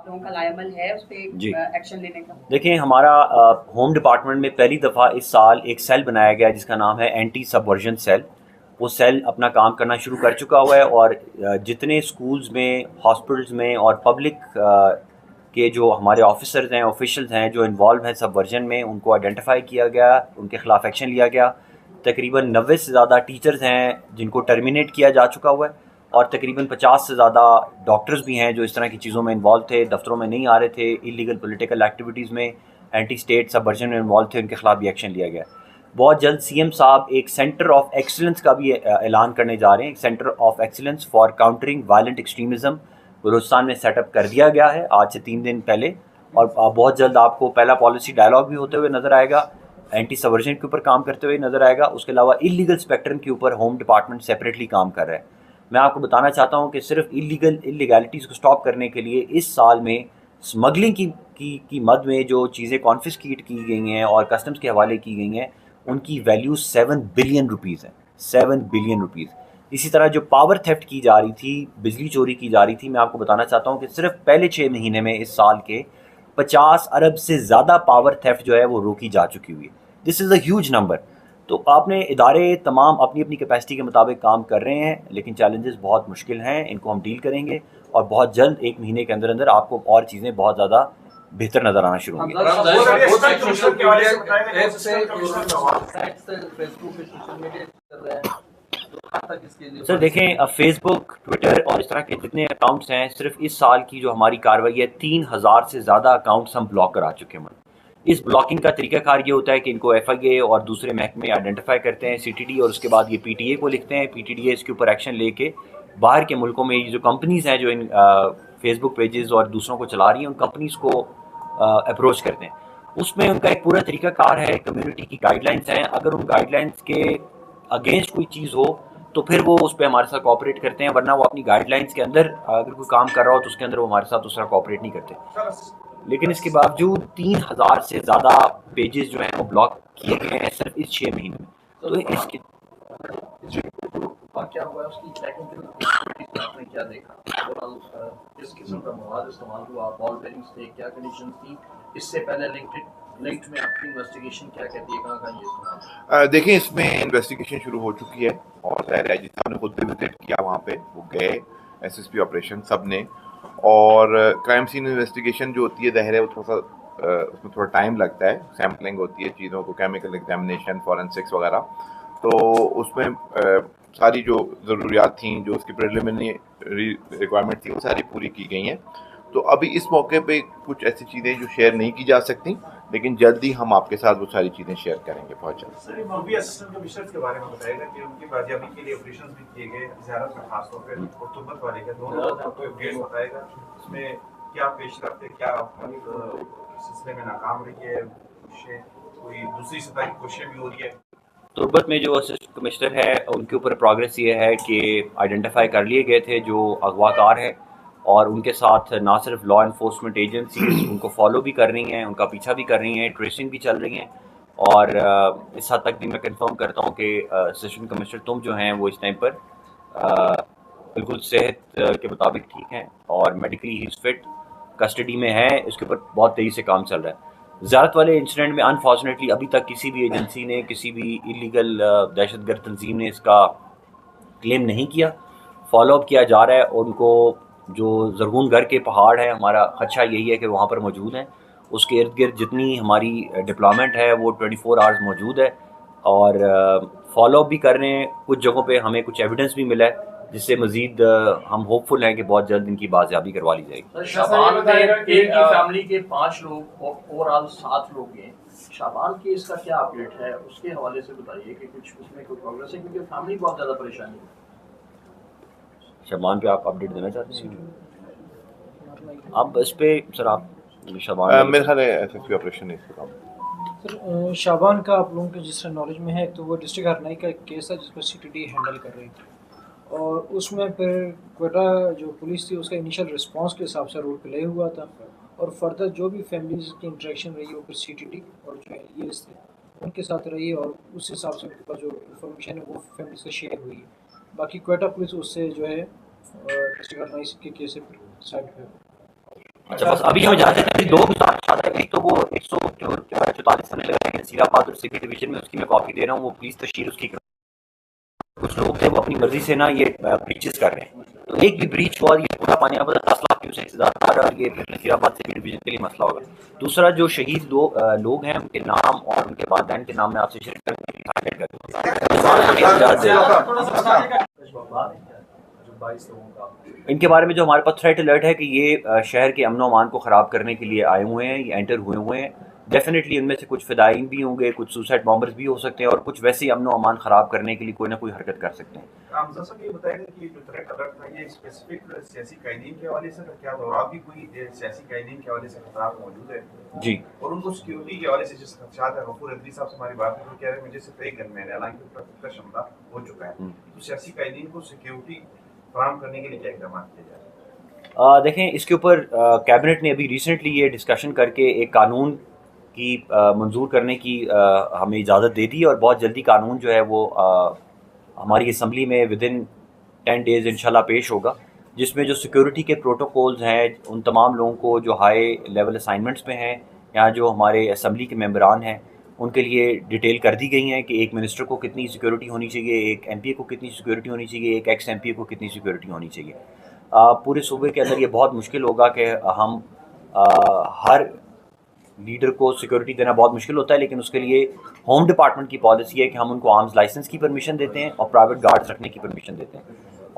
लोगों का लायमल है उस जी पर एक्शन लेने का? देखिए, हमारा होम डिपार्टमेंट में पहली दफ़ा इस साल एक सेल बनाया गया जिसका नाम है एंटी सबवर्जन सेल। वो सेल अपना काम करना शुरू कर चुका हुआ है और जितने स्कूल्स में, हॉस्पिटल्स में और पब्लिक के जो हमारे ऑफिसर्स हैं, ऑफिशियल्स हैं जो इन्वॉल्व हैं सबवर्जन में, उनको आइडेंटिफाई किया गया, उनके खिलाफ एक्शन लिया गया। तकरीबन 90 से ज़्यादा टीचर्स हैं जिनको टर्मिनेट किया जा चुका हुआ है और तकरीबन 50 से ज़्यादा डॉक्टर्स भी हैं जो इस तरह की चीज़ों में इन्वॉल्व थे, दफ्तरों में नहीं आ रहे थे, इलीगल पॉलिटिकल एक्टिविटीज़ में, एंटी स्टेट सबवर्जन में इन्वॉल्व थे, उनके खिलाफ भी एक्शन लिया गया। बहुत जल्द सीएम साहब एक सेंटर ऑफ एक्सीलेंस का भी ऐलान करने जा रहे हैं। एक centre of excellence for countering violent extremism Balochistan में सेटअप कर दिया गया है आज से 3 दिन पहले और बहुत जल्द आपको पहला पॉलिसी डायलॉग भी होते हुए नज़र आएगा, एंटी सबवर्जन के ऊपर काम करते हुए नज़र आएगा। उसके अलावा इलीगल स्पेक्ट्रम के ऊपर होम डिपार्टमेंट सेपरेटली काम कर रहा है। मैं आपको बताना चाहता हूँ कि सिर्फ इलीगैलिटीज़ को स्टॉप करने के लिए इस साल में स्मगलिंग की मद में जो चीज़ें कॉन्फिस्केट की गई हैं और कस्टम्स के हवाले की गई हैं, उनकी वैल्यू 7 बिलियन रुपीज़ है। 7 बिलियन रुपीज़। इसी तरह जो पावर थेफ्ट की जा रही थी, बिजली चोरी की जा रही थी, मैं आपको बताना चाहता हूँ कि सिर्फ पहले 6 महीने में इस साल के 50 अरब से ज़्यादा पावर थेफ्ट जो है वो रोकी जा चुकी हुई है। This is a huge number. तो आपने इदारे तमाम अपनी अपनी कैपेसिटी के मुताबिक काम कर रहे हैं, लेकिन चैलेंजेस बहुत मुश्किल हैं, इनको हम डील करेंगे और बहुत जल्द 1 महीने के अंदर अंदर आपको और चीज़ें बहुत ज़्यादा बेहतर नज़र आना शुरू होंगी। सर देखें, फेसबुक, ट्विटर और इस तरह के जितने अकाउंट्स हैं, सिर्फ इस साल की जो हमारी कार्रवाई है 3000 से ज़्यादा अकाउंट्स हम ब्लॉक करा चुके हैं। इस ब्लॉकिंग का तरीकाकार ये होता है कि इनको एफआईए और दूसरे महकमे आइडेंटिफाई करते हैं, सीटीडी, और उसके बाद ये पीटीए को लिखते हैं। पीटीडीए इसके ऊपर एक्शन लेके बाहर के मुल्कों में ये जो कंपनीज़ हैं जो इन फेसबुक पेजेस और दूसरों को चला रही हैं, उन कंपनीज़ को अप्रोच करते हैं। उसमें उनका एक पूरा तरीकाकार है, कम्युनिटी की गाइडलाइंस हैं। अगर उन गाइडलाइंस के अगेंस्ट कोई चीज़ हो तो फिर वो उस पर हमारे साथ कोऑपरेट करते हैं, वरना वो अपनी गाइडलाइंस के अंदर अगर कोई काम कर रहा हो तो उसके अंदर वो हमारे साथ दूसरा कोऑपरेट नहीं करते। लेकिन इसके बावजूद 3000 से ज़्यादा पेजेस जो हैं वो ब्लॉक किए गए हैं सिर्फ इस 6 महीने में। तो इसकी क्या हुआ उसकी टेक्निकल आपने क्या देखा, ओवरऑल किस किस्म का मवाद इस्तेमाल हुआ, बॉल बेरिंग्स थे, क्या कंडीशन थी, इससे पहले लिंक्ड में आपकी इन्वेस्टिगेशन क्या कहती है, कहाँ ये इस्तेमाल? देखिए, इसमें इन्वेस्टिगेशन शुरू हो चुकी है और ज़ाहिर है जिस साहब ने खुद भी विजिट किया वहाँ पे, वो गए, एसएसपी ऑपरेशन सब ने, और क्राइम सीन इन्वेस्टिगेशन जो होती है ज़ाहिर है वो थोड़ा सा उसमें थोड़ा टाइम लगता है, सैम्पलिंग होती है चीज़ों को, केमिकल एग्जामिनेशन, फॉरेंसिक्स वगैरह। तो उसमें सारी जो ज़रूरियात थी, जो उसकी प्रिलिमिनरी रिक्वायरमेंट थी, वो सारी पूरी की गई हैं। तो अभी इस मौके पे कुछ ऐसी चीज़ें जो शेयर नहीं की जा सकती, लेकिन जल्दी हम आपके साथ वो सारी चीज़ें शेयर करेंगे बहुत जल्द। सर, मौलवी असिस्टेंट कमिश्नर के बारे में बताएगा कि उनकी बाजियाबी के लिए ऑपरेशंस भी किए गए, ज़ियारत में खास तौर पे और तुर्बत वाले का दोनों कोई अपडेट बताएगा उसमें क्या पेशरफ्त है, क्या सिलसिले में नाकाम रही है, कोई दूसरी सतह की कोशिशें भी हो रही है? तुर्बत में जो असिस्टेंट कमिश्नर है उनके ऊपर प्रोग्रेस ये है कि आइडेंटिफाई कर लिए गए थे जो अगवाकार हैं और उनके साथ ना सिर्फ लॉ इन्फोर्समेंट एजेंसीज उनको फॉलो भी कर रही हैं, उनका पीछा भी कर रही हैं, ट्रेसिंग भी चल रही हैं। और इस हद तक भी मैं कंफर्म करता हूँ कि असिस्टेंट कमिश्नर तुम जो हैं वो इस टाइम पर बिल्कुल सेहत के मुताबिक ठीक हैं और मेडिकली ही फिट, कस्टडी में है। इसके ऊपर बहुत तेज़ी से काम चल रहा है। ज़्यारत वाले इंसिडेंट में अनफॉर्चुनेटली अभी तक किसी भी एजेंसी ने, किसी भी इलीगल दहशतगर्द तंजीम ने इसका क्लेम नहीं किया। फॉलोअप किया जा रहा है। उनको जो ज़रगून घर के पहाड़ है, हमारा खदशा यही है कि वहाँ पर मौजूद हैं। उसके इर्द गिर्द जितनी हमारी डिप्लॉयमेंट है वो 24 आवर्स मौजूद है और फॉलोअप भी कर रहे हैं। कुछ जगहों पे हमें कुछ एविडेंस भी मिला है जिससे मज़ीद हम होपफुल हैं कि बहुत जल्द इनकी बाजियाबी करवा ली जाएगी। शाबान की फैमिली के 5 लोग और ओवरऑल 7 लोग हैं। शाबान की इसका क्या अपडेट है, उसके हवाले से बताइए कि कुछ उसमें कोई प्रोग्रेस है, क्योंकि फैमिली बहुत ज़्यादा परेशानी है। शाबान पे आप अपडेट देना चाहते हैं? अब इस पे सर आप शाबान मेरे ख्याल है एसएसपी ऑपरेशन है इसका काम। सर, शाबान का आप लोगों के जिस तरह नॉलेज में है तो वो डिस्ट्रिक्ट हरनाई का एक केस है जिसको सीटीडी हैंडल कर रही थी और उसमें फिर क्वेटा जो पुलिस थी उसका इनिशियल रिस्पांस के हिसाब से रोल प्ले हुआ था और फर्दर जो भी फैमिलीज की इंटरेक्शन रही वो फिर सीटीडी और जो है ये थे उनके साथ रही और उस हिसाब से उनके पास जो इन्फॉर्मेशन है वो फैमिली से शेयर हुई है। बाकी क्वेटा पुलिस उससे जो है डिस्ट्रिक्ट हरनाई के केस से साइड पे अच्छा, बस अभी हम जानते हैं दो गुजारिश है। एक तो वो 144 थाने लगाए हैं नसीराबाद और सिटी डिवीजन में, उसकी मैं कॉपी दे रहा हूँ, वो प्लीज तशहीर उसकी करें। कुछ लोग थे वो अपनी मर्जी से ना ये ब्रीचेस कर रहे हैं, तो एक भी ब्रीच हुआ ये पूरा पानी 10 लाख क्यों से ज्यादा आ रहा है, ये फिर नसीराबाद सिटी डिवीजन के लिए मसला होगा। दूसरा, जो शहीद लोग हैं उनके नाम और उनके वालिदैन के नाम में आपसे शेयर करके इनके बारे में जो हमारे पास थ्रेट अलर्ट है कि ये शहर के अमन अमान को ख़राब करने के लिए आए हुए हैं, ये एंटर हुए हैं। डेफिनेटली इनमें से कुछ फ़िदाइन भी होंगे, कुछ सुसाइड बॉम्बर्स भी हो सकते हैं और कुछ वैसे ही अमन अमान ख़राब करने के लिए कोई ना कोई हरकत कर सकते हैं। हमजा साहब ये बताएगा कि जो थ्रेट अलर्ट था ये स्पेसिफिक सियासी कायदीन के हवाले से था क्या, और आप भी कोई सियासी कायदीन के हवाले से खतरा मौजूद है जी, और उनको सिक्योरिटी के हवाले से जिस खदशात है, गफूर अदरी साहब से हमारी बात है, कह रहे हैं मुझे सिर्फ एक गन मैन है, हालांकि उसका क्षमता हो चुका है, तो सियासी कायदीन को सिक्योरिटी फराहम करने के लिए क्या इकदाम किए जा रहे हैं? देखें, इसके ऊपर कैबिनेट ने अभी रिसेंटली ये डिस्कशन करके एक कानून की मंजूर करने की हमें इजाज़त दे दी और बहुत जल्दी कानून जो है वो हमारी असम्बली में विदिन 10 डेज़ इंशाल्लाह पेश होगा, जिसमें जो सिक्योरिटी के प्रोटोकॉल्स हैं उन तमाम लोगों को जो हाई लेवल असाइनमेंट्स पे हैं या जो हमारे असम्बली के मेंबरान हैं उनके लिए डिटेल कर दी गई हैं कि एक मिनिस्टर को कितनी सिक्योरिटी होनी चाहिए, एक MP को कितनी सिक्योरिटी होनी चाहिए, एक एक्स MP को कितनी सिक्योरिटी होनी चाहिए। पूरे सूबे के अंदर ये बहुत मुश्किल होगा कि हम हर लीडर को सिक्योरिटी देना बहुत मुश्किल होता है, लेकिन उसके लिए होम डिपार्टमेंट की पॉलिसी है कि हम उनको आर्म्स लाइसेंस की परमिशन देते हैं और प्राइवेट गार्ड्स रखने की परमिशन देते हैं।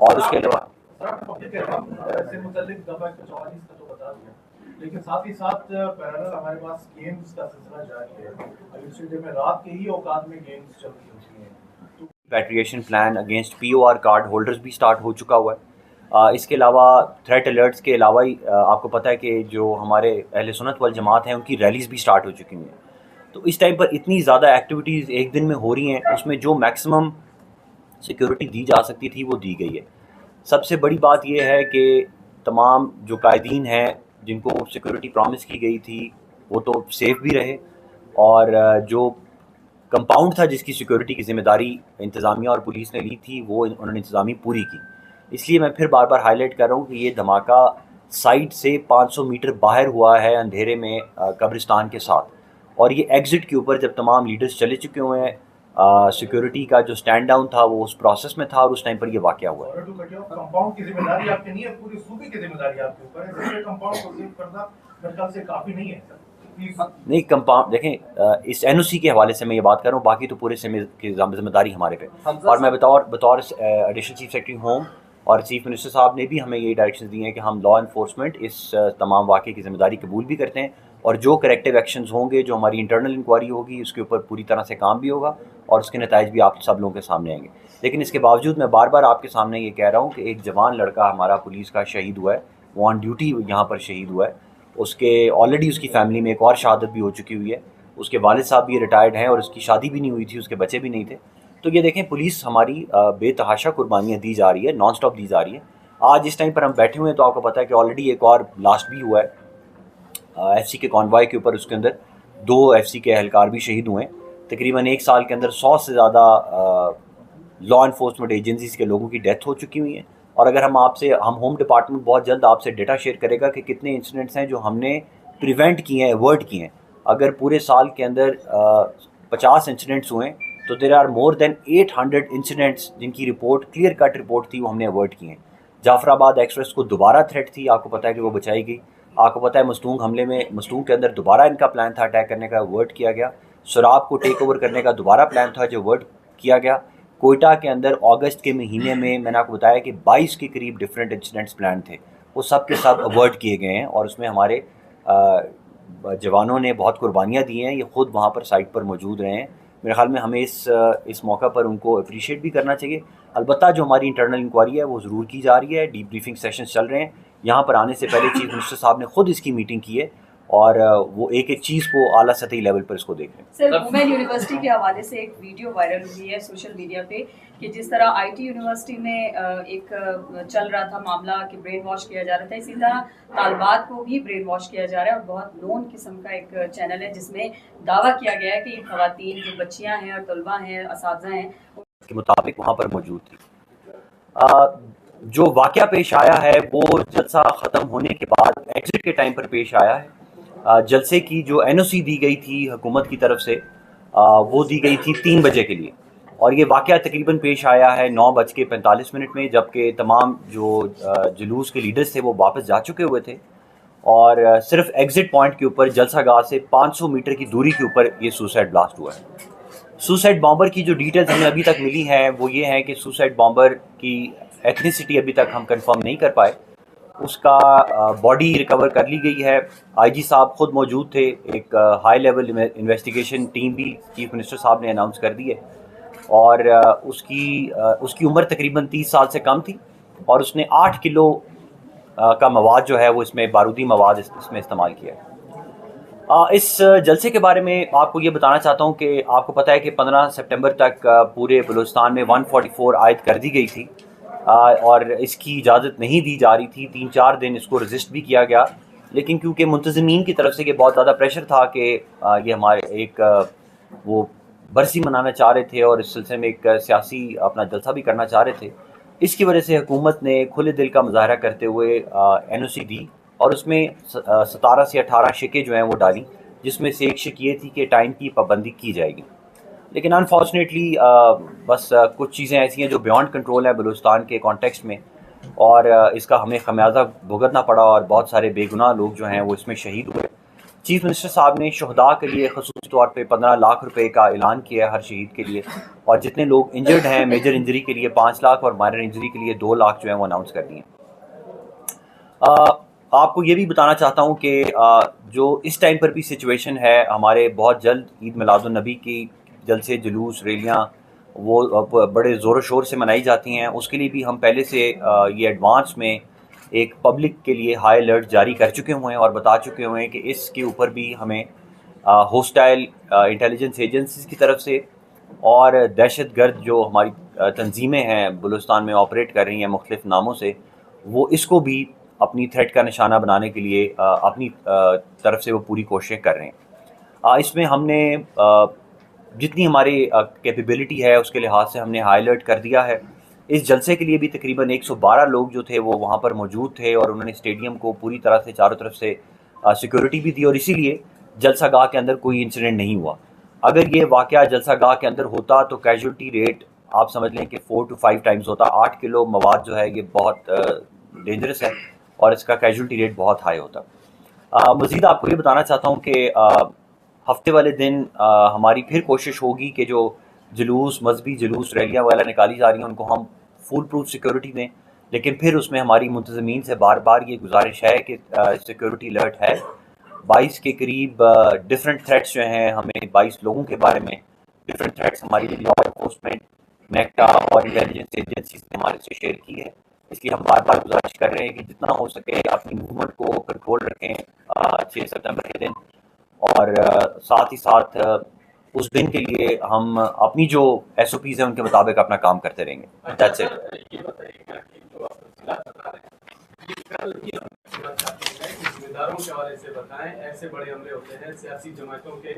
और उसके अलावा लेकिन साथ ही साथ पैरेलल हमारे पास गेम्स का सिलसिला जारी है, अभी स्टेडियम में रात के ही औकात में गेम्स चल रही होती हैं। Patriation plan against POR card holders भी स्टार्ट हो चुका हुआ है। इसके अलावा थ्रेट अलर्ट्स के अलावा ही आपको पता है कि जो हमारे अहले सुन्नत वल जमात हैं उनकी रैलीज़ भी स्टार्ट हो चुकी हैं। तो इस टाइम पर इतनी ज़्यादा एक्टिविटीज़ एक दिन में हो रही हैं, उसमें जो मैक्सिमम सिक्योरिटी दी जा सकती थी वो दी गई है। सबसे बड़ी बात यह है कि तमाम जो कायदीन हैं जिनको सिक्योरिटी प्रॉमिस की गई थी वो तो सेफ़ भी रहे, और जो कंपाउंड था जिसकी सिक्योरिटी की ज़िम्मेदारी इंतज़ामिया और पुलिस ने ली थी वो उन्होंने इंतज़ामी पूरी की। इसलिए मैं फिर बार बार हाईलाइट कर रहा हूँ कि ये धमाका साइट से 500 मीटर बाहर हुआ है अंधेरे में कब्रिस्तान के साथ, और ये एग्ज़िट के ऊपर जब तमाम लीडर्स चले चुके हुए हैं, सिक्योरिटी का जो स्टैंड डाउन था वो उस प्रोसेस में था और उस टाइम पर ये वाक़या हुआ है। कंपाउंड की जिम्मेदारी आपकी नहीं है, पूरी सूबे की जिम्मेदारी आपके ऊपर है, दूसरे कंपाउंड को सेव करना मेरे ख्याल से काफ़ी नहीं है। नहीं, कंपाउंड देखें, इस NOC के हवाले से मैं ये बात कर रहा हूँ, बाकी तो पूरे की जिम्मेदारी हमारे पे। और मैं बतौर एडिशनल चीफ सेक्रेटरी होम और चीफ मिनिस्टर साहब ने भी हमें ये डायरेक्शन दी हैं कि हम लॉ इन्फोर्समेंट इस तमाम वाक़े की ज़िम्मेदारी कबूल भी करते हैं और जो करेक्टिव एक्शंस होंगे, जो हमारी इंटरनल इंक्वायरी होगी उसके ऊपर पूरी तरह से काम भी होगा और उसके नताइज भी आप सब लोगों के सामने आएंगे। लेकिन इसके बावजूद मैं बार बार आपके सामने ये कह रहा हूँ कि एक जवान लड़का हमारा पुलिस का शहीद हुआ है, वो ऑन ड्यूटी यहाँ पर शहीद हुआ है। उसके ऑलरेडी उसकी फैमिली में एक और शहादत भी हो चुकी हुई है, उसके वालिद साहब भी रिटायर्ड हैं और उसकी शादी भी नहीं हुई थी, उसके बच्चे भी नहीं थे। तो ये देखें, पुलिस हमारी बेतहाशा कुर्बानियाँ दी जा रही है, नॉन स्टॉप दी जा रही है। आज इस टाइम पर हम बैठे हुए हैं तो आपको पता है कि ऑलरेडी एक और ब्लास्ट भी हुआ है FC के कॉन्वॉय के ऊपर, उसके अंदर 2 FC के एहलकार भी शहीद हुए हैं। तकरीबन 1 साल के अंदर 100 से ज़्यादा लॉ इन्फोर्समेंट एजेंसीज़ के लोगों की डेथ हो चुकी हुई है। और अगर हम होम डिपार्टमेंट बहुत जल्द आपसे डेटा शेयर करेगा कि कितने इंसिडेंट्स हैं जो हमने प्रिवेंट किए हैं, अवॉइड किए हैं। अगर पूरे साल के अंदर 50 इंसिडेंट्स हुए तो there are more than 800 incidents जिनकी रिपोर्ट क्लियर कट रिपोर्ट थी वो हमने अवॉइड किए हैं। जाफराबाद एक्सप्रेस को दोबारा थ्रेट थी, आपको पता है कि वो बचाई गई। आपको पता है मस्तूंग हमले में मस्तूंग के अंदर दोबारा इनका प्लान था अटैक करने का, अवॉइड किया गया। सुराब को टेक ओवर करने का दोबारा प्लान था जो अवॉइड किया गया। कोयटा के अंदर अगस्त के महीने में मैंने आपको बताया कि 22 के करीब डिफरेंट इंसिडेंट्स प्लान थे, वो सब के सब अवॉइड किए गए हैं और उसमें हमारे जवानों ने बहुत कुर्बानियाँ दी हैं। ये ख़ुद वहाँ पर साइट पर मौजूद रहे हैं। मेरे ख्याल में हमें इस मौका पर उनको अप्रिशिएट भी करना चाहिए। अलबत्ता जो हमारी इंटरनल इंक्वायरी है वो ज़रूर की जा रही है, डीप ब्रीफिंग सेशंस चल रहे हैं। यहाँ पर आने से पहले चीफ मिनिस्टर साहब ने खुद इसकी मीटिंग की है और वो एक एक चीज़ को आला सतही लेवल पर इसको देख रहे हैं। सर, वुमेन यूनिवर्सिटी के हवाले से एक वीडियो वायरल हुई है सोशल मीडिया पे कि जिस तरह IT यूनिवर्सिटी में एक चल रहा था मामला कि ब्रेन वॉश किया जा रहा था, इसी तरह तालबात को भी ब्रेन वॉश किया जा रहा है। और बहुत नोन किस्म का एक चैनल है जिसमें दावा किया गया है कि ये खवातीन जो बच्चियाँ हैं और तलबा हैं, असातिज़ा हैं, के मुताबिक वहाँ पर मौजूद थी। जो वाक़या पेश आया है वो जलसा ख़त्म होने के बाद एग्ज़िट के टाइम पर पेश आया है। जलसे की जो एनओसी दी गई थी हुकूमत की तरफ से, वो दी गई थी 3 बजे के लिए, और ये वाक़या तकरीबन पेश आया है 9:45 में, जबकि तमाम जो जुलूस के लीडर्स थे वो वापस जा चुके हुए थे, और सिर्फ एग्ज़िट पॉइंट के ऊपर जलसा गाह से 500 मीटर की दूरी के ऊपर ये सुसाइड ब्लास्ट हुआ है। सुसाइड बॉम्बर की जो डिटेल्स हमें अभी तक मिली हैं वो ये हैं कि सुसाइड बॉम्बर की एथनिसिटी अभी तक हम कंफर्म नहीं कर पाए। उसका बॉडी रिकवर कर ली गई है। आईजी साहब खुद मौजूद थे। एक हाई लेवल इन्वेस्टिगेशन टीम भी चीफ मिनिस्टर साहब ने अनाउंस कर दी है, और उसकी उम्र तकरीबन 30 साल से कम थी, और उसने 8 किलो का मवाद जो है वो इसमें बारूदी मवाद इसमें इस्तेमाल किया है। इस जलसे के बारे में आपको ये बताना चाहता हूँ कि आपको पता है कि 15 सितंबर तक पूरे बलूचिस्तान में 144 आयद कर दी गई थी, और इसकी इजाज़त नहीं दी जा रही थी। 3-4 दिन इसको रजिस्ट भी किया गया, लेकिन क्योंकि मुंतज़मीन की तरफ से ये बहुत ज़्यादा प्रेशर था कि ये हमारे एक वो बरसी मनाना चाह रहे थे और इस सिलसिले में एक सियासी अपना जलसा भी करना चाह रहे थे, इसकी वजह से हुकूमत ने खुले दिल का मुजाहरा करते हुए एनओसी दी, और उसमें 17 से 18 शिकें जो हैं वो डाली, जिसमें से एक शिक ये थी कि टाइम की पाबंदी की जाएगी। लेकिन अनफॉर्चुनेटली बस कुछ चीज़ें ऐसी हैं जो बियॉन्ड कंट्रोल हैं बलूचिस्तान के कॉन्टेक्स्ट में, और इसका हमें खमियाजा भुगतना पड़ा, और बहुत सारे बेगुनाह लोग जो हैं वो इसमें शहीद हुए। चीफ मिनिस्टर साहब ने शुहदा के लिए खसूस तौर पे 15 लाख रुपए का ऐलान किया है हर शहीद के लिए, और जितने लोग इंजर्ड हैं मेजर इंजरी के लिए 5 लाख और माइनर इंजरी के लिए 2 लाख जो है वो अनाउंस कर दिए। आपको ये भी बताना चाहता हूँ कि जो इस टाइम पर भी सिचुएशन है, हमारे बहुत जल्द ईद मिलादुन नबी की जलसे जुलूस रैलियाँ वो बड़े ज़ोर शोर से मनाई जाती हैं। उसके लिए भी हम पहले से ये एडवांस में एक पब्लिक के लिए हाई अलर्ट जारी कर चुके हुए हैं और बता चुके हुए हैं कि इसके ऊपर भी हमें होस्टाइल इंटेलिजेंस एजेंसीज की तरफ से और दहशतगर्द जो हमारी तंजीमें हैं बलूचिस्तान में ऑपरेट कर रही हैं मुख्तलिफ नामों से, वो इसको भी अपनी थ्रेट का निशाना बनाने के लिए अपनी तरफ से वो पूरी कोशिशें कर रहे हैं। इसमें हमने जितनी हमारी कैपेबिलिटी है उसके लिहाज से हमने हाई अलर्ट कर दिया है। इस जलसे के लिए भी तकरीबन 112 लोग जो थे वो वहाँ पर मौजूद थे, और उन्होंने स्टेडियम को पूरी तरह से चारों तरफ से सिक्योरिटी भी दी, और इसीलिए जलसा गाह के अंदर कोई इंसिडेंट नहीं हुआ। अगर ये वाक़या जलसा गाह के अंदर होता तो कैजुअल्टी रेट आप समझ लें कि 4 to 5 टाइम्स होता। 8 किलो मवाद जो है ये बहुत डेंजरस है, और इसका कैजुअल्टी रेट बहुत हाई होता। मज़ीद आपको ये बताना चाहता हूँ कि हफ्ते वाले दिन हमारी फिर कोशिश होगी कि जो जुलूस मजहबी जुलूस रैलियाँ वगैरह निकाली जा रही हैं उनको हम फुल प्रूफ सिक्योरिटी दें, लेकिन फिर उसमें हमारी मुंतज़मीन से बार बार ये गुजारिश है कि सिक्योरिटी अलर्ट है। 22 के करीब डिफरेंट थ्रेट्स जो हैं, हमें 22 लोगों के बारे में डिफरेंट थ्रेट्स हमारी लॉ एनफोर्समेंट, नेक्टा और इंटेलिजेंस एजेंसीज ने हमारे से शेयर की है। इसलिए हम बार बार गुजारिश कर रहे हैं कि जितना हो सके अपनी मूवमेंट को कंट्रोल रखें 6 सितंबर के दिन, और साथ ही साथ उस दिन के लिए हम अपनी जो SOPs हैं उनके मुताबिक अपना काम करते रहेंगे। That's it. ये बताइएगा कि जो आप तफसीलात बता रहे हैं, ये कल की हम सुनना चाहते हैं कि जिम्मेदारों के हवाले से बताएं। ऐसे बड़े हमले होते हैं, सियासी जमातों के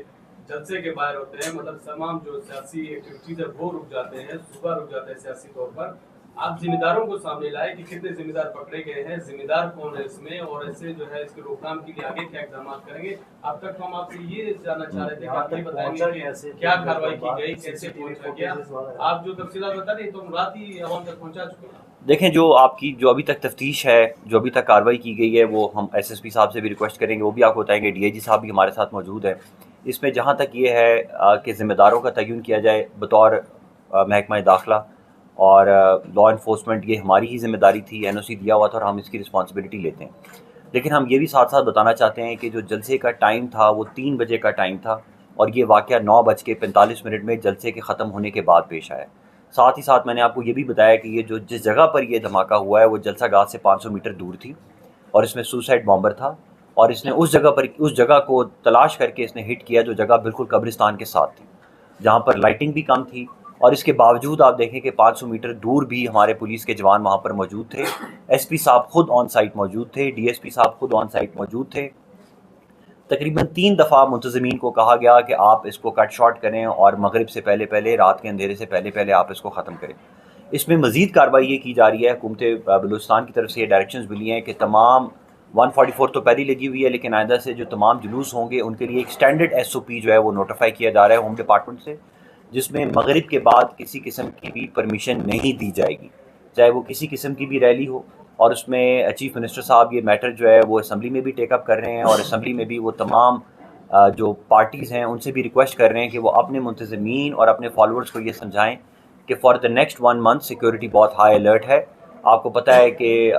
जलसे के बाहर होते हैं, मतलब तमाम जो सियासी एक्टिविटीज है वो रुक जाते हैं, सुबह रुक जाते हैं सियासी तौर पर। आप जिम्मेदारों को सामने लाए कि कितने जिम्मेदार पकड़े गए हैं, जिम्मेदार कौन है इसमें, और ऐसे जो है इसके रोकथाम के लिए आगे क्या इकदाम करेंगे। अब तक हम आपसे ये जानना चाह रहे थे कि आप ये बताएंगे कि क्या कार्रवाई की गई, कैसे पहुंचा गया। आप जो तफसीलात बता रहे तो रात ही आवाम तक पहुंचा चुके हैं। देखें, जो आपकी जो अभी तक तफ्तीश है, जो अभी तक कार्रवाई की गई है, वो हम SSP साहब से भी रिक्वेस्ट करेंगे, वो भी आपको बताएंगे। DIG साहब भी हमारे साथ मौजूद है। इसमें जहाँ तक ये है कि ज़िम्मेदारों का तयन किया जाए बतौर महकमा दाखिला और लॉ इन्फोर्समेंट, ये हमारी ही ज़िम्मेदारी थी। NOC दिया हुआ था और हम इसकी रिस्पॉन्सिबिलिटी लेते हैं। लेकिन हम ये भी साथ साथ बताना चाहते हैं कि जो जलसे का टाइम था वो 3 बजे का टाइम था, और ये वाक़या 9:45 में जलसे के ख़त्म होने के बाद पेश आया। साथ ही साथ मैंने आपको ये भी बताया कि ये जो जिस जगह पर ये धमाका हुआ है वो जलसा गाह से 500 मीटर दूर थी, और इसमें सुसाइड बॉम्बर था, और इसने उस जगह को तलाश करके इसने हिट किया जो जगह बिल्कुल कब्रिस्तान के साथ थी, जहाँ पर लाइटिंग भी कम थी। और इसके बावजूद आप देखें कि 500 मीटर दूर भी हमारे पुलिस के जवान वहाँ पर मौजूद थे। SP साहब खुद ऑन साइट मौजूद थे, DSP साहब खुद ऑन साइट मौजूद थे। तकरीबन 3 दफ़ा मुंतज़मीन को कहा गया कि आप इसको कट शॉर्ट करें और मगरिब से पहले पहले, रात के अंधेरे से पहले पहले आप इसको ख़त्म करें। इसमें मज़ीद कार्रवाई ये की जा रही है, हुकूमत बलूचिस्तान की तरफ से ये डायरेक्शंस मिली हैं कि तमाम 144 तो पहले लगी हुई है, लेकिन आइंदा से जो तमाम जुलूस होंगे उनके लिए एक स्टैंडर्ड SOP जो है वो नोटिफाई किया जा रहा है होम डिपार्टमेंट से, जिसमें मगरिब के बाद किसी किस्म की भी परमिशन नहीं दी जाएगी, चाहे वो किसी किस्म की भी रैली हो। और उसमें चीफ मिनिस्टर साहब ये मैटर जो है वो असम्बली में भी टेकअप कर रहे हैं, और असम्बली में भी वो तमाम जो पार्टीज़ हैं उनसे भी रिक्वेस्ट कर रहे हैं कि वो अपने मुंतज़मीन और अपने फॉलोअर्स को ये समझाएं कि for the next 1 month security बहुत हाई अलर्ट है। आपको पता है कि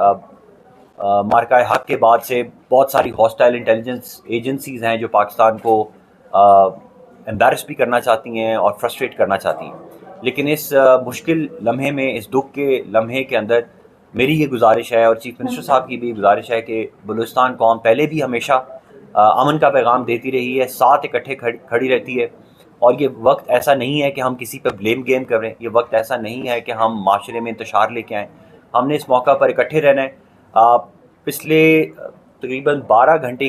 मार्का हक के बाद से बहुत सारी हॉस्टाइल इंटेलिजेंस एजेंसीज़ हैं जो पाकिस्तान को एम्बैरस भी करना चाहती हैं और फ्रस्ट्रेट करना चाहती हैं। लेकिन इस मुश्किल लम्हे में, इस दुख के लम्हे के अंदर मेरी ये गुजारिश है और चीफ मिनिस्टर साहब की भी गुजारिश है कि बलूचिस्तान कौम पहले भी हमेशा अमन का पैगाम देती रही है, साथ इकट्ठे खड़ी रहती है। और ये वक्त ऐसा नहीं है कि हम किसी पर ब्लेम गेम करें, ये वक्त ऐसा नहीं है कि हम माशरे में इंतशार लेके आएँ। हमने इस मौका पर इकट्ठे रहना है। पिछले तकरीबन 12 घंटे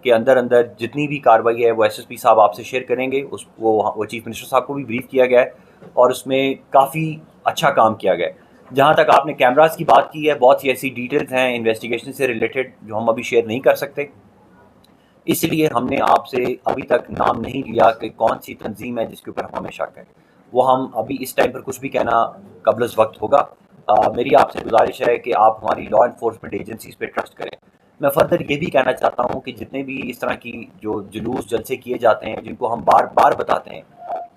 के अंदर अंदर जितनी भी कार्रवाई है वो SSP साहब आपसे शेयर करेंगे। वो चीफ मिनिस्टर साहब को भी ब्रीफ किया गया है और उसमें काफ़ी अच्छा काम किया गया है। जहाँ तक आपने कैमरास की बात की है, बहुत सी ऐसी डिटेल्स हैं इन्वेस्टिगेशन से रिलेटेड जो हम अभी शेयर नहीं कर सकते, इसलिए हमने आपसे अभी तक नाम नहीं लिया कि कौन सी तंजीम है जिसके ऊपर हमें शक है। वो हम अभी इस टाइम पर कुछ भी कहना कबल वक्त होगा। मेरी आपसे गुजारिश है कि आप हमारी लॉ इन्फोर्समेंट एजेंसीज पे ट्रस्ट करें। मैं फर्दर ये भी कहना चाहता हूँ कि जितने भी इस तरह की जो जुलूस जलसे किए जाते हैं, जिनको हम बार बार बताते हैं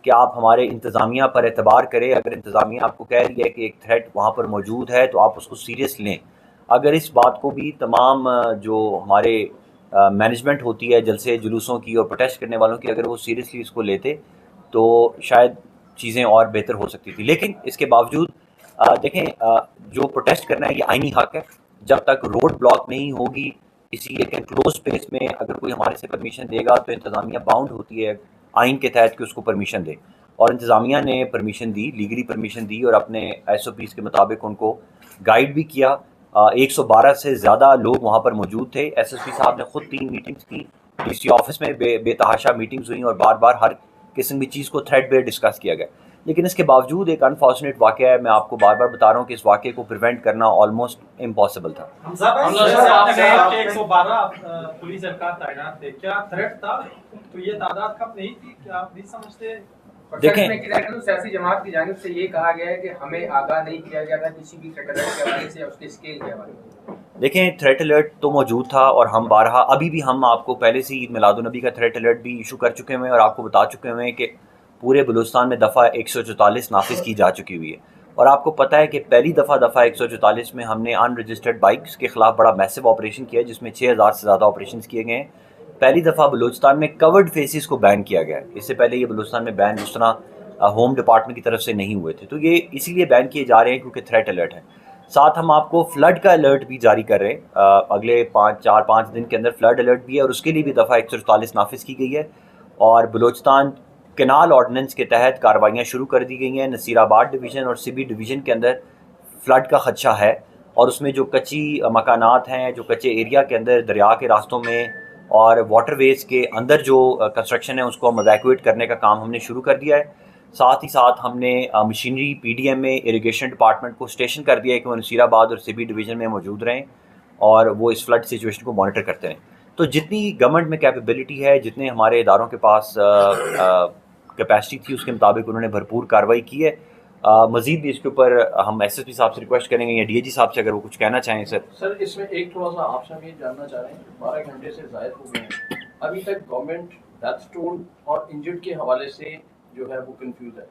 कि आप हमारे इंतज़ामिया पर एतबार करें, अगर इंतज़ामिया आपको कह रही है कि एक थ्रेट वहाँ पर मौजूद है तो आप उसको सीरियस लें। अगर इस बात को भी तमाम जो हमारे मैनेजमेंट होती है जलसे जुलूसों की और प्रोटेस्ट करने वालों की, अगर वो सीरियसली इसको लेते तो शायद चीज़ें और बेहतर हो सकती थी। लेकिन इसके बावजूद देखें, जो प्रोटेस्ट करना है ये आईनी हक है। जब तक रोड ब्लॉक नहीं होगी किसी एक एनक्लोज स्पेस में, अगर कोई हमारे से परमिशन देगा तो इंतज़ामिया बाउंड होती है आइन के तहत कि उसको परमिशन दे, और इंतज़ामिया ने परमिशन दी, लीगली परमिशन दी और अपने SOPs के मुताबिक उनको गाइड भी किया। 112 से ज़्यादा लोग वहाँ पर मौजूद थे। SSP साहब ने ख़ुद 3 मीटिंग्स की, DC ऑफिस में बेतहाशा मीटिंग्स हुई और बार बार हर किस्म की चीज़ को थ्रेड पे डिस्कस किया गया। लेकिन इसके बावजूद एक अनफॉर्चुनेट वाक़या है, मैं आपको बार बार बता रहा हूँ कि इस वाक़े को प्रिवेंट करना ऑलमोस्ट इम्पॉसिबल था। आपने 112 पुलिस एहलकार तैनात थे, क्या थ्रेट था? तो ये तादाद कम नहीं थी, क्या आप नहीं समझते? देखें, सियासी जमात की जानिब से ये कहा गया है कि हमें आगाह नहीं किया गया था किसी भी थ्रेट अलर्ट के हवाले से या उसके स्केल के हवाले से। देखें, थ्रेट अलर्ट तो मौजूद था और हम बारहा अभी भी हम आपको पहले से ईद मिलादुन्नबी का थ्रेट अलर्ट भी इशू कर चुके हुए हैं और आपको बता चुके हुए हैं कि पूरे बलूचिस्तान में दफ़ा 144 नाफिज की जा चुकी हुई है। और आपको पता है कि पहली दफ़ा 144 में हमने अनरजिस्टर्ड बाइक्स के ख़िलाफ़ बड़ा मैसिव ऑपरेशन किया जिसमें 6000 से ज़्यादा ऑपरेशन किए गए हैं। पहली दफ़ा बलूचिस्तान में कवर्ड फेसेस को बैन किया गया है। इससे पहले ये बलूचिस्तान में बैन उस तरह होम डिपार्टमेंट की तरफ से नहीं हुए थे, तो ये इसीलिए बैन किए जा रहे हैं क्योंकि थ्रेट अलर्ट है। साथ हम आपको फ्लड का अलर्ट भी जारी कर रहे हैं। अगले 4-5 दिन के अंदर फ्लड अलर्ट भी है और उसके लिए भी दफ़ा 144 नाफिज की गई है। और बलूचिस्तान केनाल ऑर्डिनेंस के तहत कार्रवाइयाँ शुरू कर दी गई हैं। नसीराबाद डिवीज़न और सिबी डिवीज़न के अंदर फ्लड का खदशा है और उसमें जो कच्ची मकानात हैं, जो कच्चे एरिया के अंदर दरिया के रास्तों में और वाटरवेज़ के अंदर जो कंस्ट्रक्शन है उसको हम एवैक्यूएट करने का काम हमने शुरू कर दिया है। साथ ही साथ हमने मशीनरी PDM में इरिगेशन डिपार्टमेंट को स्टेशन कर दिया है कि वो नसीराबाद और सिबी डिवीज़न में मौजूद रहें और वो इस फ्लड सिचुएशन को मॉनिटर करते रहें। तो जितनी गवर्नमेंट में कैपेबिलिटी है, जितने हमारे इदारों के पास कैपेसिटी थी, उसके मुताबिक उन्होंने भरपूर कार्रवाई की है। मज़ीद भी इसके ऊपर हम SSP साहब से रिक्वेस्ट करेंगे या DIG साहब से अगर वो कुछ कहना चाहें। सर इसमें एक थोड़ा सा आपसे हम ये जानना चाह रहे हैं, 12 घंटे से ज़ायद हो गए हैं, अभी तक गवर्नमेंट डेथ टोल और इंजर्ड के हवाले से जो है वो कंफ्यूज है।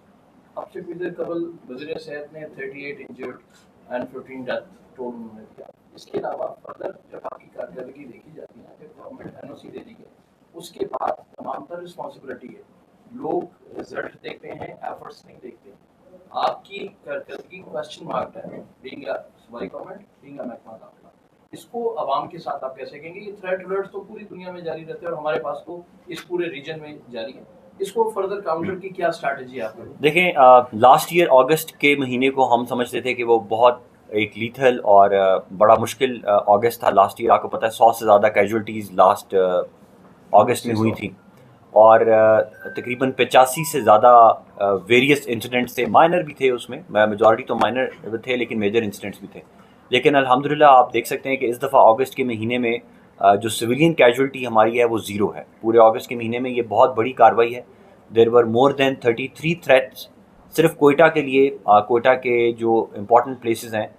अब से कुछ देर कबल वज़ीर सेहत ने 38 इंजर्ड एंड 15 डेथ टोल उन्होंने दिया। इसके अलावा फर्दर जब आपकी कारकर्दगी देखी जाती है, जब गवर्नमेंट NOC दे दी है, उसके बाद तमाम तर रिस्पॉन्सिबिलिटी है, लोग रिजल्ट देखते हैं, एफर्ट्स नहीं देखते। आपकी कारकर्दगी क्वेश्चन मार्क है, बीइंग अ सूबाई गवर्नमेंट, बीइंग अ महकमा दाखिला। इसको आवाम के साथ आप कैसे कहेंगे? ये थ्रेट अलर्ट तो पूरी दुनिया में जारी रहते हैं और हमारे पास तो इस पूरे रीजन में जारी है। इसको फर्दर काउंटर की क्या स्ट्रैटेजी है आपकी? देखें, लास्ट ईयर अगस्त के महीने को हम समझते थे कि वो बहुत एक लीथल और बड़ा मुश्किल अगस्त था लास्ट ईयर। आपको पता है 100 से ज़्यादा कैजुअल्टीज़ लास्ट अगस्त में हुई थी और तकरीबन 85 से ज़्यादा वेरियस इंसिडेंट्स थे, माइनर भी थे उसमें, मेजॉरिटी तो माइनर थे लेकिन मेजर इंसिडेंट्स भी थे। लेकिन अल्हम्दुलिल्लाह आप देख सकते हैं कि इस दफ़ा अगस्त के महीने में जो सिविलियन कैजुअल्टी हमारी है वो ज़ीरो है। पूरे अगस्त के महीने में ये बहुत बड़ी कार्रवाई है। There were more than 33 threats सिर्फ कोयटा के लिए। कोयटा के जो इम्पोर्टेंट प्लेसेस हैं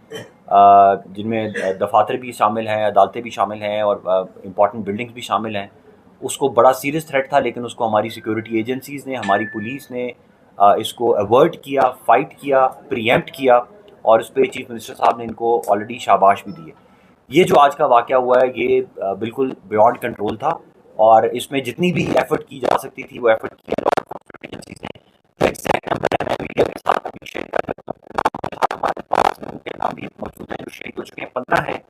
जिनमें दफातर भी शामिल हैं, अदालतें भी शामिल हैं और इम्पोर्टेंट बिल्डिंग्स भी शामिल हैं, उसको बड़ा सीरियस थ्रेट था लेकिन उसको हमारी सिक्योरिटी एजेंसीज़ ने, हमारी पुलिस ने इसको अवॉइड किया, फ़ाइट किया, प्रीएम्प्ट किया और उस पर चीफ मिनिस्टर साहब ने इनको ऑलरेडी शाबाश भी दी है। ये जो आज का वाक़या हुआ है ये बिल्कुल बियॉन्ड कंट्रोल था और इसमें जितनी भी एफर्ट की जा सकती थी वो एफर्ट की एजेंसीज़ ने। एग्जैक्ट नंबर है मैं मीडिया के साथ अभी शेयर कर देता हूँ, हमारे पास में उनके नाम भी मौजूद हैं जो शहीद हो चुके हैं। 15 है,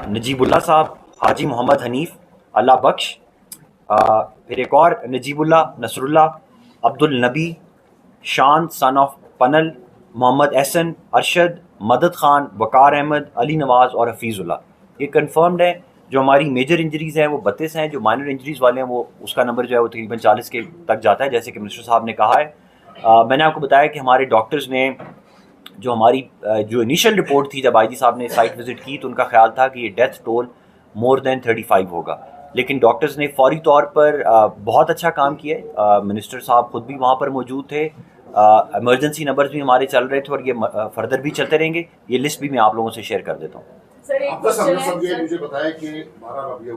नजीबुल्ला साहब, हाजी मोहम्मद हनीफ, अल्लाह बख्श, फिर एक और नजीबुल्ला, नसरुल्ला, अब्दुल नबी, शान सन ऑफ पनल, मोहम्मद एहसन, अरशद, मदद खान, वकार अहमद, अली नवाज़ और हफीज़ुल्ला। ये कन्फर्म्ड है। जो हमारी मेजर इंजरीज़ हैं वो 32 हैं, जो माइनर इंजरीज़ वाले हैं वो उसका नंबर जो है वो तकरीबन 40 के तक जाता है जैसे कि मिनिस्टर साहब ने कहा है। मैंने आपको बताया कि हमारे डॉक्टर्स ने जो हमारी जो इनिशियल रिपोर्ट थी जब आईजी साहब ने साइट विज़िट की तो उनका ख्याल था कि ये डेथ टोल मोर दैन 35 होगा, लेकिन डॉक्टर्स ने फौरी तौर पर बहुत अच्छा काम किया। मिनिस्टर साहब खुद भी वहाँ पर मौजूद थे, इमरजेंसी नंबर्स भी हमारे चल रहे थे और ये फर्दर भी चलते रहेंगे। ये लिस्ट भी मैं आप लोगों से शेयर कर देता हूँ। सर एक आपका क्वेश्चन सब ये है मुझे बताया कि 12 रबिया